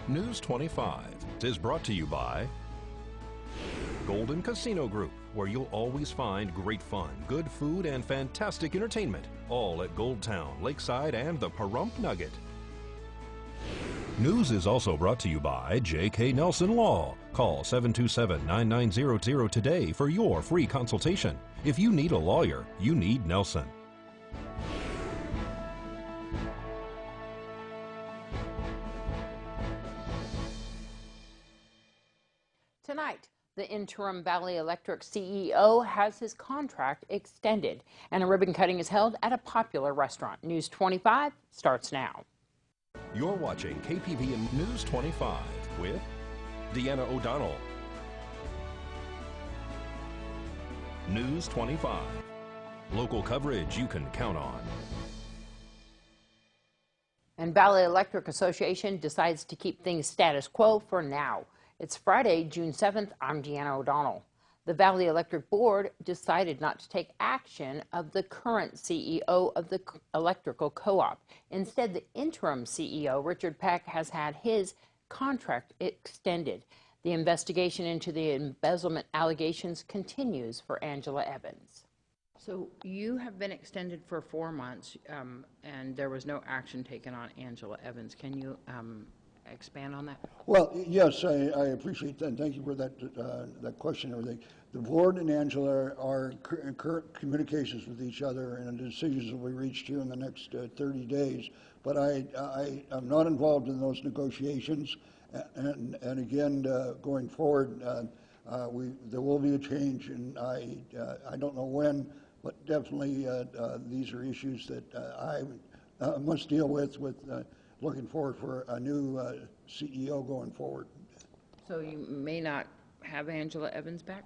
News 25 is brought to you by Golden Casino Group, where you'll always find great fun, good food, and fantastic entertainment, all at Gold Town, Lakeside, and the Pahrump Nugget. News is also brought to you by J.K. Nelson Law. Call 727-9900 today for your free consultation. If you need a lawyer, you need Nelson. Tonight, the interim Valley Electric CEO has his contract extended, and a ribbon cutting is held at a popular restaurant. News 25 starts now. You're watching KPVM News 25 with Deanna O'Donnell. News 25. Local coverage you can count on. And Valley Electric Association decides to keep things status quo for now. It's Friday, June 7th. I'm Deanna O'Donnell. The Valley Electric Board decided not to take action of the current CEO of the electrical co-op. Instead, the interim CEO, Richard Peck, has had his contract extended. The investigation into the embezzlement allegations continues for Angela Evans. So you have been extended for 4 months, and there was no action taken on Angela Evans. Can you expand on that? Well, yes, I appreciate that. Thank you for that question and everything. The board and Angela are in current communications with each other, and the decisions will be reached here in the next 30 days. But I am not involved in those negotiations, and again, going forward, there will be a change, and I don't know when, but definitely these are issues that I must deal with looking forward for a new CEO going forward. So you may not have Angela Evans back?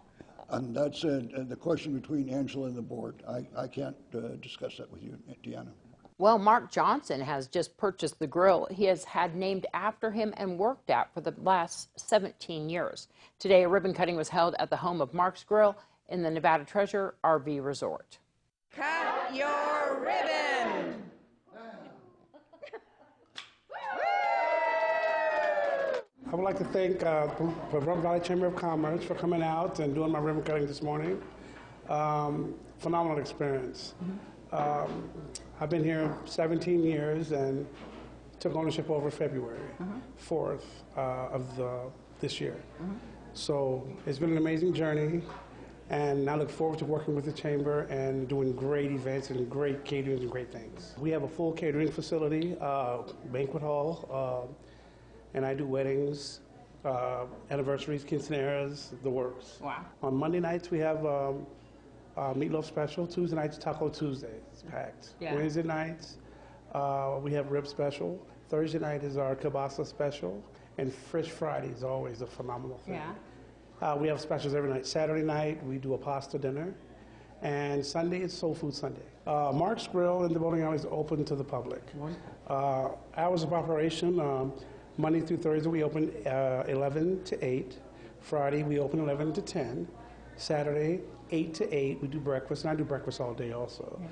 And that's the question between Angela and the board. I can't discuss that with you, Deanna. Well, Mark Johnson has just purchased the grill he has had named after him and worked at for the last 17 years. Today, a ribbon cutting was held at the home of Mark's Grill in the Nevada Treasure RV Resort. Cut your ribbon! I would like to thank the Pahrump Valley Chamber of Commerce for coming out and doing my ribbon cutting this morning. Phenomenal experience. I've been here 17 years and took ownership over February 4th of this year. So it's been an amazing journey, and I look forward to working with the Chamber and doing great events and great catering and great things. We have a full catering facility, banquet hall, and I do weddings, anniversaries, quinceañeras, the works. Wow. On Monday nights, we have meatloaf special. Tuesday nights, Taco Tuesday. It's packed. Yeah. Wednesday nights, we have rib special. Thursday night is our kielbasa special. And Fresh Friday is always a phenomenal thing. Yeah. We have specials every night. Saturday night, we do a pasta dinner. And Sunday, it's Soul Food Sunday. Mark's Grill in the bowling alley is open to the public. Hours of operation, Monday through Thursday, we open 11 to 8. Friday, we open 11 to 10. Saturday, 8 to 8. We do breakfast, and I do breakfast all day also. Yeah.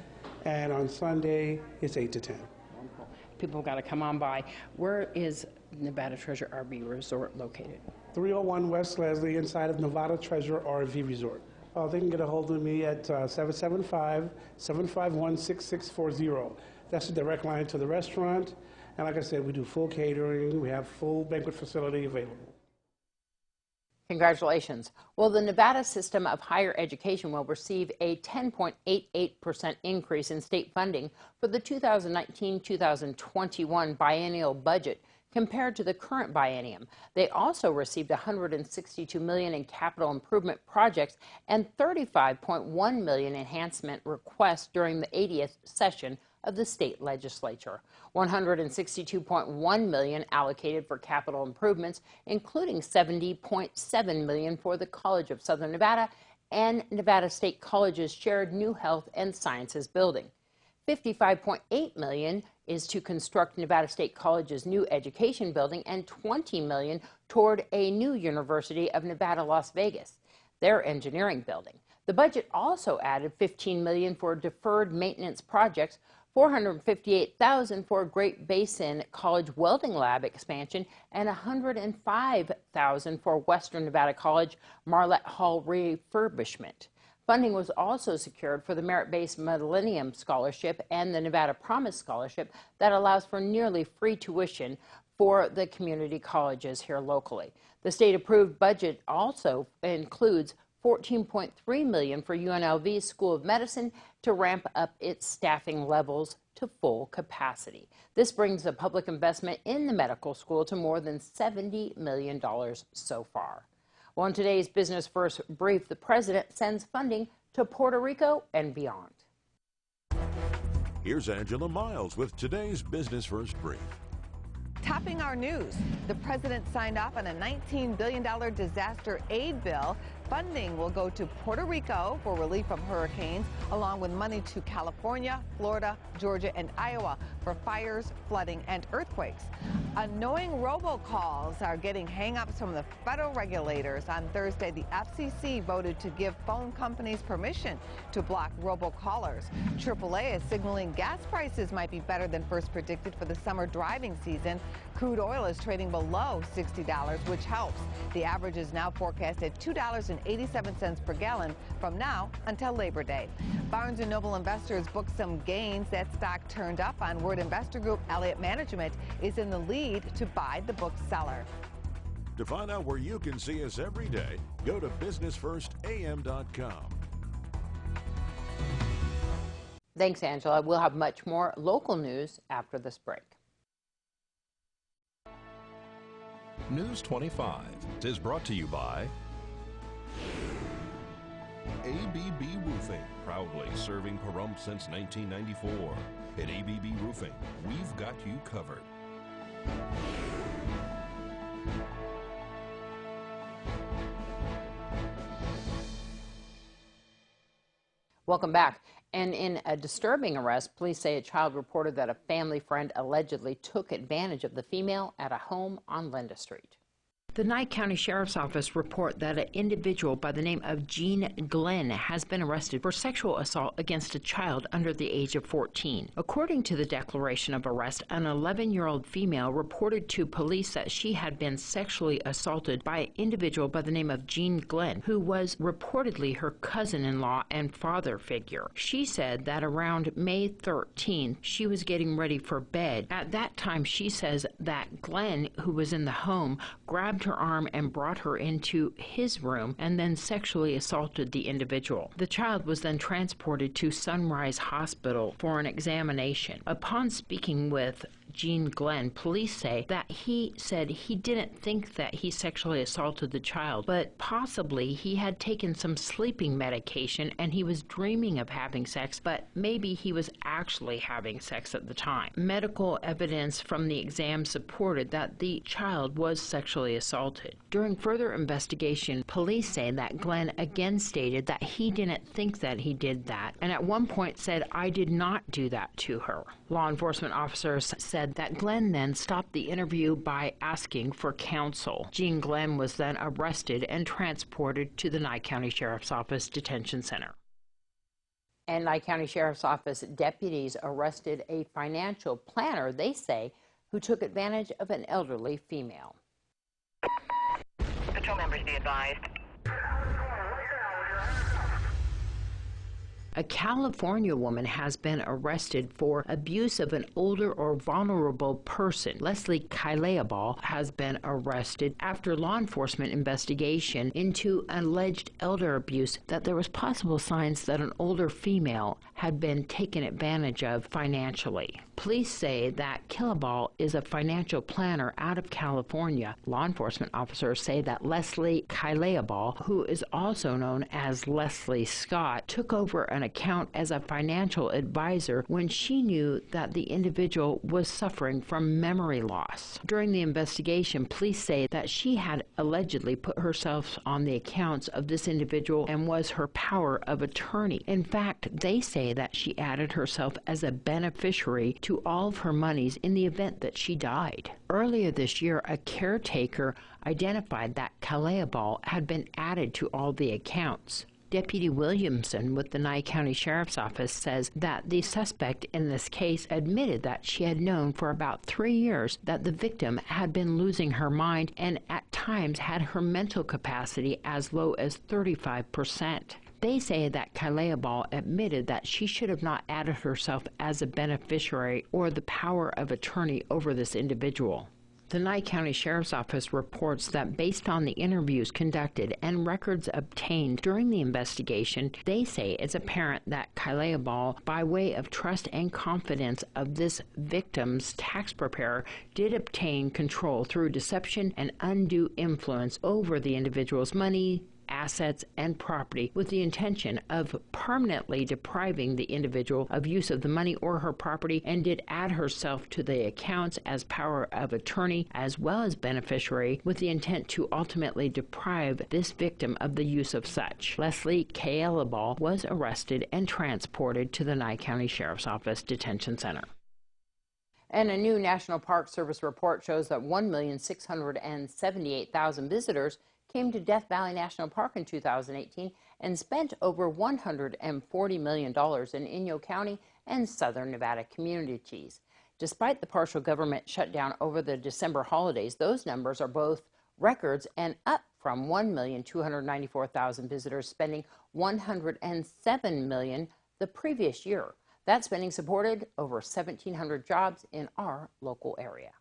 And on Sunday, it's 8 to 10. Wonderful. People got to come on by. Where is Nevada Treasure RV Resort located? 301 West Leslie, inside of Nevada Treasure RV Resort. They can get a hold of me at 775-751-6640. That's the direct line to the restaurant. And like I said, we do full catering. We have full banquet facility available. Congratulations. Well, the Nevada system of higher education will receive a 10.88% increase in state funding for the 2019-2021 biennial budget compared to the current biennium. They also received $162 million in capital improvement projects and $35.1 million enhancement requests during the 80th session of the state legislature. $162.1 million allocated for capital improvements, including $70.7 million for the College of Southern Nevada and Nevada State College's shared New Health and Sciences building. $55.8 million is to construct Nevada State College's new education building and $20 million toward a new University of Nevada, Las Vegas, their engineering building. The budget also added $15 million for deferred maintenance projects $458,000 for Great Basin College welding lab expansion, and $105,000 for Western Nevada College Marlette Hall refurbishment. Funding was also secured for the merit-based Millennium Scholarship and the Nevada Promise Scholarship that allows for nearly free tuition for the community colleges here locally. The state-approved budget also includes $14.3 million for UNLV's School of Medicine to ramp up its staffing levels to full capacity. This brings the public investment in the medical school to more than $70 million so far. Well, in today's Business First brief, the president sends funding to Puerto Rico and beyond. Here's Angela Miles with today's Business First brief. Topping our news, the president signed off on a $19 billion disaster aid bill. Funding will go to Puerto Rico for relief from hurricanes, along with money to California, Florida, Georgia, and Iowa for fires, flooding, and earthquakes. Annoying robocalls are getting hang-ups from the federal regulators. On Thursday, the FCC voted to give phone companies permission to block robocallers. AAA is signaling gas prices might be better than first predicted for the summer driving season. Crude oil is trading below $60, which helps. The average is now forecast at $2.87 per gallon from now until Labor Day. Barnes & Noble investors booked some gains. That stock turned up on word investor group Elliott Management is in the lead to buy the bookseller. To find out where you can see us every day, go to businessfirstam.com. Thanks, Angela. We'll have much more local news after this break. News 25 is brought to you by ABB Roofing, proudly serving Pahrump since 1994. At ABB Roofing, we've got you covered. Welcome back. And in a disturbing arrest, police say a child reported that a family friend allegedly took advantage of the female at a home on Linda Street. The Nye County Sheriff's Office report that an individual by the name of Jean Glenn has been arrested for sexual assault against a child under the age of 14. According to the declaration of arrest, an 11-year-old female reported to police that she had been sexually assaulted by an individual by the name of Jean Glenn, who was reportedly her cousin-in-law and father figure. She said that around May 13th, she was getting ready for bed. At that time, she says that Glenn, who was in the home, grabbed her arm and brought her into his room and then sexually assaulted the individual. The child was then transported to Sunrise Hospital for an examination. Upon speaking with Jean Glenn, police say that he said he didn't think that he sexually assaulted the child, but possibly he had taken some sleeping medication and he was dreaming of having sex, but maybe he was actually having sex at the time. Medical evidence from the exam supported that the child was sexually assaulted. During further investigation, police say that Glenn again stated that he didn't think that he did that, and at one point said, "I did not do that to her." Law enforcement officers said that Glenn then stopped the interview by asking for counsel. Jean Glenn was then arrested and transported to the Nye County Sheriff's Office Detention Center. And Nye County Sheriff's Office deputies arrested a financial planner, they say, who took advantage of an elderly female. Patrol members be advised. A California woman has been arrested for abuse of an older or vulnerable person. Leslie Kaileabal has been arrested after law enforcement investigation into alleged elder abuse, that there was possible signs that an older female had been taken advantage of financially. Police say that Kaileabal is a financial planner out of California. Law enforcement officers say that Leslie Kaileabal, who is also known as Leslie Scott, took over an account as a financial advisor when she knew that the individual was suffering from memory loss. During the investigation, police say that she had allegedly put herself on the accounts of this individual and was her power of attorney. In fact, they say that she added herself as a beneficiary to all of her monies in the event that she died. Earlier this year, a caretaker identified that Kaileabal had been added to all the accounts. Deputy Williamson with the Nye County Sheriff's Office says that the suspect in this case admitted that she had known for about 3 years that the victim had been losing her mind and at times had her mental capacity as low as 35%. They say that Kailea Ball admitted that she should have not added herself as a beneficiary or the power of attorney over this individual. The Nye County Sheriff's Office reports that based on the interviews conducted and records obtained during the investigation, they say it's apparent that Kailea Ball, by way of trust and confidence of this victim's tax preparer, did obtain control through deception and undue influence over the individual's money, assets, and property with the intention of permanently depriving the individual of use of the money or her property, and did add herself to the accounts as power of attorney as well as beneficiary with the intent to ultimately deprive this victim of the use of such. Leslie Kailea Ball was arrested and transported to the Nye County Sheriff's Office Detention Center. And a new National Park Service report shows that 1,678,000 visitors came to Death Valley National Park in 2018 and spent over $140 million in Inyo County and southern Nevada communities. Despite the partial government shutdown over the December holidays, those numbers are both records and up from 1,294,000 visitors spending $107 million the previous year. That spending supported over 1,700 jobs in our local area.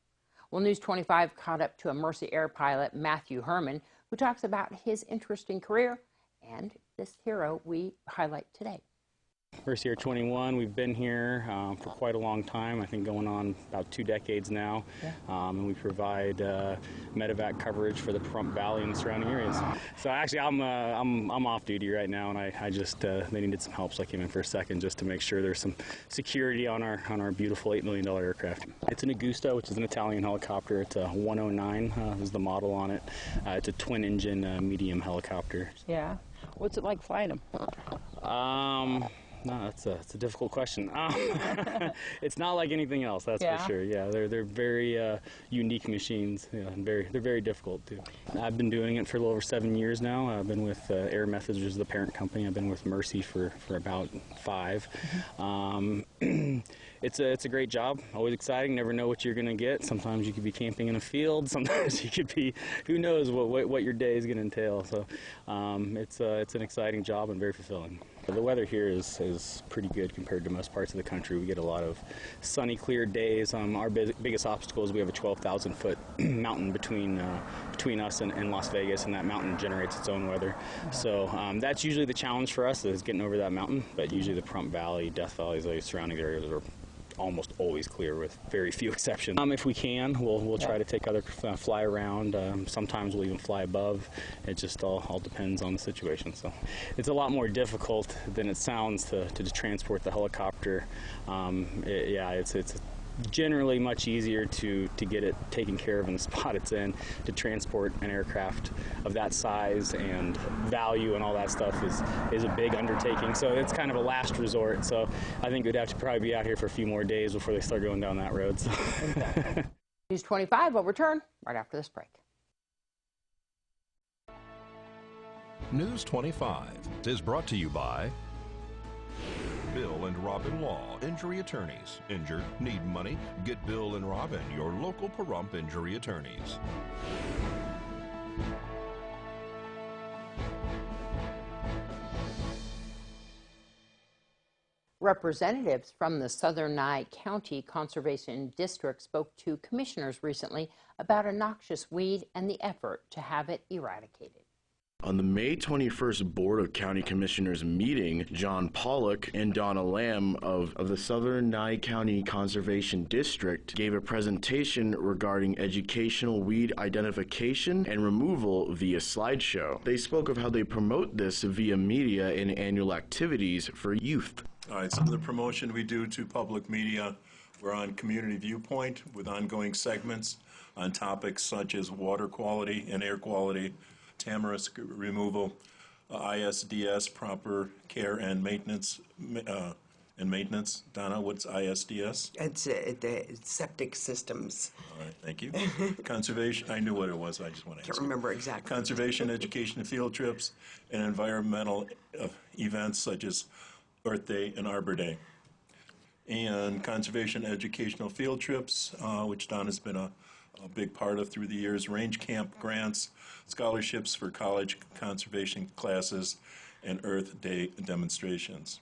Well, News 25 caught up to a Mercy Air pilot, Matthew Herman, who talks about his interesting career and this hero we highlight today. Mercy Air 21, we've been here for quite a long time, I think going on about 2 decades now. Yeah. And we provide medevac coverage for the Pahrump Valley and the surrounding areas. So actually I'm off duty right now, and I just, they needed some help, so I came in for a second just to make sure there's some security on our beautiful $8 million aircraft. It's an Augusta, which is an Italian helicopter. It's a 109 is the model on it. It's a twin engine medium helicopter. Yeah. What's it like flying them? No, it's a difficult question. It's not like anything else, that's for sure. Yeah, they're very unique machines. Yeah, and they're very difficult too. I've been doing it for a little over 7 years now. I've been with Air Methods, which is the parent company. I've been with Mercy for about 5. It's a great job. Always exciting. Never know what you're going to get. Sometimes you could be camping in a field. Sometimes you could be, who knows what your day is going to entail. So it's an exciting job and very fulfilling. The weather here is pretty good compared to most parts of the country. We get a lot of sunny, clear days. Our biggest obstacle is we have a 12,000-foot mountain between us and Las Vegas, and that mountain generates its own weather. So that's usually the challenge for us, is getting over that mountain. But usually the Pahrump Valley, Death Valley, those surrounding areas are almost always clear with very few exceptions. If we can, we'll try to take other fly around. Sometimes we'll even fly above. It just all depends on the situation. So it's a lot more difficult than it sounds to transport the helicopter. It's generally much easier to get it taken care of in the spot it's in. To transport an aircraft of that size and value and all that stuff is a big undertaking. So it's kind of a last resort. So I think we'd have to probably be out here for a few more days before they start going down that road. So. News 25 will return right after this break. News 25 is brought to you by Bill and Robin Law, injury attorneys. Injured, need money? Get Bill and Robin, your local Pahrump injury attorneys. Representatives from the Southern Nye County Conservation District spoke to commissioners recently about a noxious weed and the effort to have it eradicated. On the May 21st Board of County Commissioners meeting, John Pollock and Donna Lamb of the Southern Nye County Conservation District gave a presentation regarding educational weed identification and removal via slideshow. They spoke of how they promote this via media and annual activities for youth. All right, some of the promotion we do to public media, we're on Community Viewpoint with ongoing segments on topics such as water quality and air quality, tamarisk removal, ISDS, proper care and maintenance and maintenance. Donna, what's ISDS? It's the septic systems. All right, thank you. Conservation, I knew what it was, I just want to Can't remember exactly. Conservation, education, field trips, and environmental events such as Earth Day and Arbor Day. And conservation educational field trips, which Donna's been a big part of through the years, range camp grants, scholarships for college conservation classes, and Earth Day demonstrations.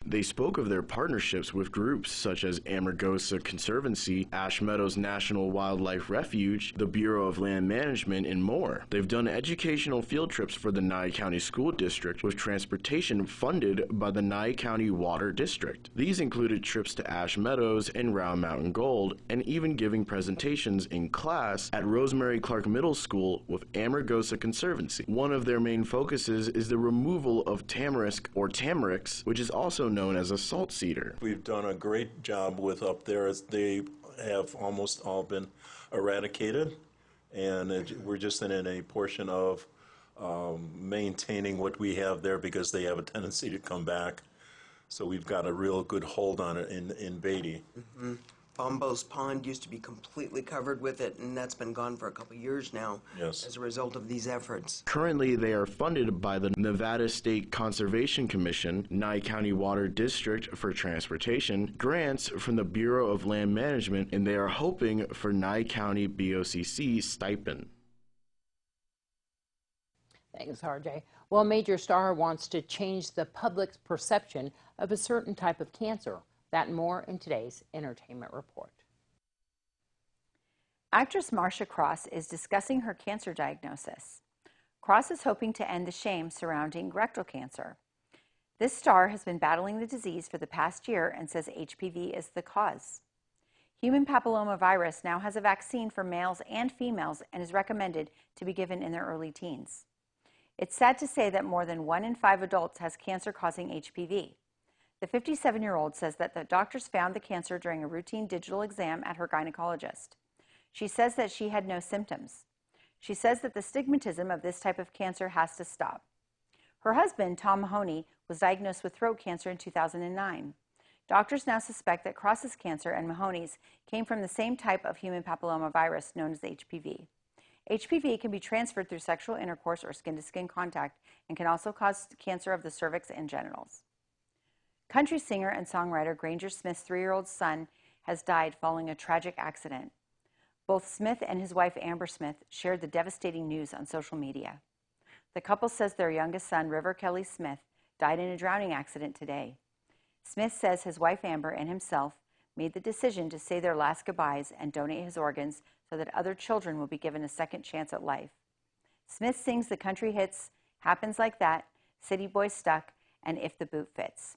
They spoke of their partnerships with groups such as Amargosa Conservancy, Ash Meadows National Wildlife Refuge, the Bureau of Land Management, and more. They've done educational field trips for the Nye County School District with transportation funded by the Nye County Water District. These included trips to Ash Meadows and Round Mountain Gold, and even giving presentations in class at Rosemary Clark Middle School with Amargosa Conservancy. One of their main focuses is the removal of tamarisk or tamarix, which is also known as a salt cedar. We've done a great job with up there. They have almost all been eradicated, and we're just in a portion of maintaining what we have there because they have a tendency to come back. So we've got a real good hold on it in Beatty. Mm-hmm. Bombos Pond used to be completely covered with it, and that's been gone for a couple years now. Yes. As a result of these efforts. Currently, they are funded by the Nevada State Conservation Commission, Nye County Water District for transportation, grants from the Bureau of Land Management, and they are hoping for Nye County BOCC stipend. Thanks, RJ. Well, a major star wants to change the public's perception of a certain type of cancer. That and more in today's Entertainment Report. Actress Marcia Cross is discussing her cancer diagnosis. Cross is hoping to end the shame surrounding rectal cancer. This star has been battling the disease for the past year and says HPV is the cause. Human papillomavirus now has a vaccine for males and females and is recommended to be given in their early teens. It's sad to say that more than 1 in 5 adults has cancer-causing HPV. The 57-year-old says that the doctors found the cancer during a routine digital exam at her gynecologist. She says that she had no symptoms. She says that the stigmatism of this type of cancer has to stop. Her husband, Tom Mahoney, was diagnosed with throat cancer in 2009. Doctors now suspect that Cross's cancer and Mahoney's came from the same type of human papillomavirus known as HPV. HPV can be transferred through sexual intercourse or skin-to-skin contact and can also cause cancer of the cervix and genitals. Country singer and songwriter Granger Smith's 3-year-old son has died following a tragic accident. Both Smith and his wife Amber Smith shared the devastating news on social media. The couple says their youngest son, River Kelly Smith, died in a drowning accident today. Smith says his wife Amber and himself made the decision to say their last goodbyes and donate his organs so that other children will be given a second chance at life. Smith sings the country hits Happens Like That, City Boy Stuck, and If the Boot Fits.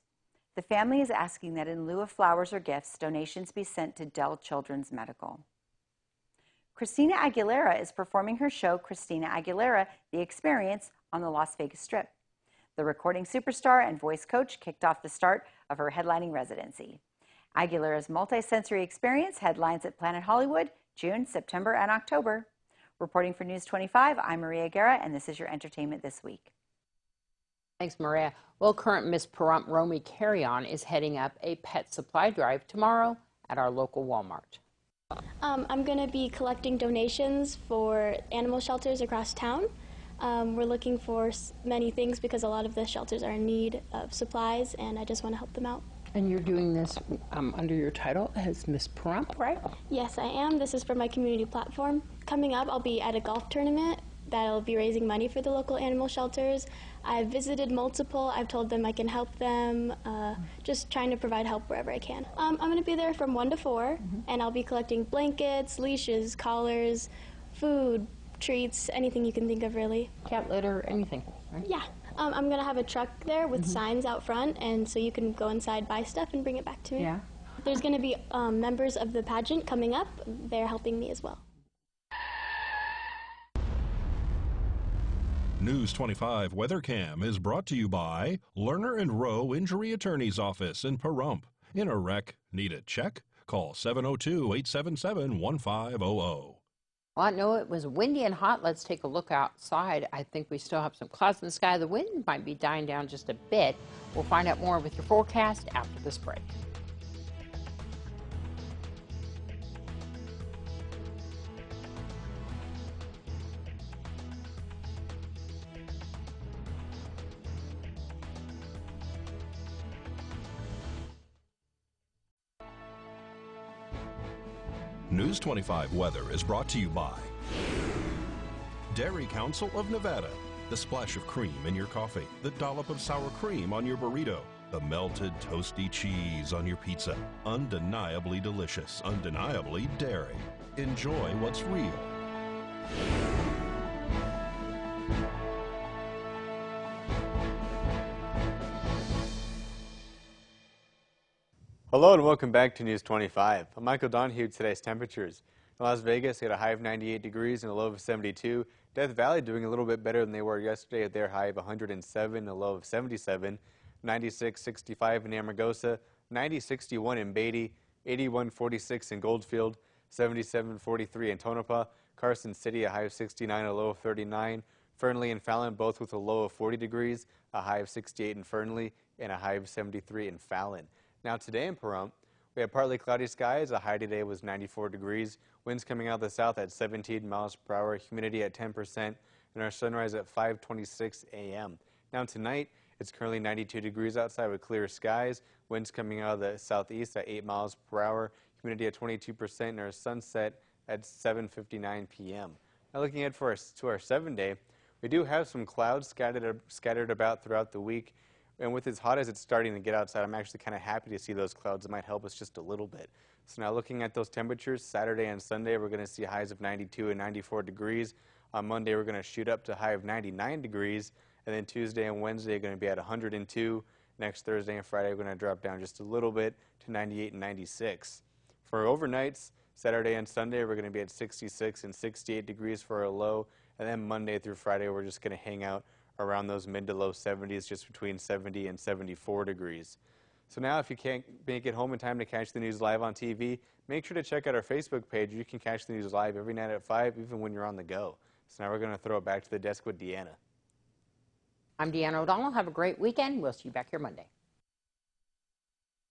The family is asking that in lieu of flowers or gifts, donations be sent to Dell Children's Medical. Christina Aguilera is performing her show, Christina Aguilera, The Experience, on the Las Vegas Strip. The recording superstar and voice coach kicked off the start of her headlining residency. Aguilera's multi-sensory experience headlines at Planet Hollywood, June, September, and October. Reporting for News 25, I'm Maria Guerra, and this is your Entertainment This Week. Thanks, Maria. Well, current Miss Pahrump Romy Carry-On is heading up a pet supply drive tomorrow at our local Walmart. I'm going to be collecting donations for animal shelters across town. We're looking for many things because a lot of the shelters are in need of supplies, and I just want to help them out. And you're doing this under your title as Miss Pahrump, right? Yes, I am. This is for my community platform. Coming up, I'll be at a golf tournament that'll be raising money for the local animal shelters. I've visited multiple. I've told them I can help them, just trying to provide help wherever I can. I'm going to be there from 1 to 4, and I'll be collecting blankets, leashes, collars, food, treats, anything you can think of, really. Cat litter, anything, right? Yeah. I'm going to have a truck there with signs out front, and so you can go inside, buy stuff, and bring it back to me. Yeah. There's going to be members of the pageant coming up. They're helping me as well. News 25 WeatherCam is brought to you by Lerner and Rowe Injury Attorney's Office in Pahrump. In a wreck, need a check? Call 702-877-1500. Well, I know it was windy and hot. Let's take a look outside. I think we still have some clouds in the sky. The wind might be dying down just a bit. We'll find out more with your forecast after this break. News 25 weather is brought to you by Dairy Council of Nevada. The splash of cream in your coffee, the dollop of sour cream on your burrito, the melted toasty cheese on your pizza. Undeniably delicious, undeniably dairy. Enjoy what's real. Hello and welcome back to News 25. I'm Michael Donahue with today's temperatures. In Las Vegas, we had a high of 98 degrees and a low of 72. Death Valley doing a little bit better than they were yesterday at their high of 107 and a low of 77. 96.65 in Amargosa, 90.61 in Beatty, 81.46 in Goldfield, 77.43 in Tonopah. Carson City, a high of 69, a low of 39. Fernley and Fallon both with a low of 40 degrees, a high of 68 in Fernley, and a high of 73 in Fallon. Now today in Pahrump, we had partly cloudy skies. The high today was 94 degrees. Winds coming out of the south at 17 miles per hour. Humidity at 10%. And our sunrise at 5:26 a.m. Now tonight, it's currently 92 degrees outside with clear skies. Winds coming out of the southeast at 8 miles per hour. Humidity at 22%. And our sunset at 7:59 p.m. Now looking ahead to our 7-day, we do have some clouds scattered about throughout the week. And with as hot as it's starting to get outside, I'm actually kind of happy to see those clouds. It might help us just a little bit. So now looking at those temperatures, Saturday and Sunday, we're going to see highs of 92 and 94 degrees. On Monday, we're going to shoot up to a high of 99 degrees. And then Tuesday and Wednesday are going to be at 102. Next Thursday and Friday, we're going to drop down just a little bit to 98 and 96. For overnights, Saturday and Sunday, we're going to be at 66 and 68 degrees for a low. And then Monday through Friday, we're just going to hang out around those mid to low 70s, just between 70 and 74 degrees. So now if you can't make it home in time to catch the news live on TV, make sure to check out our Facebook page. You can catch the news live every night at 5, even when you're on the go. So now we're going to throw it back to the desk with Deanna. I'm Deanna O'Donnell. Have a great weekend. We'll see you back here Monday.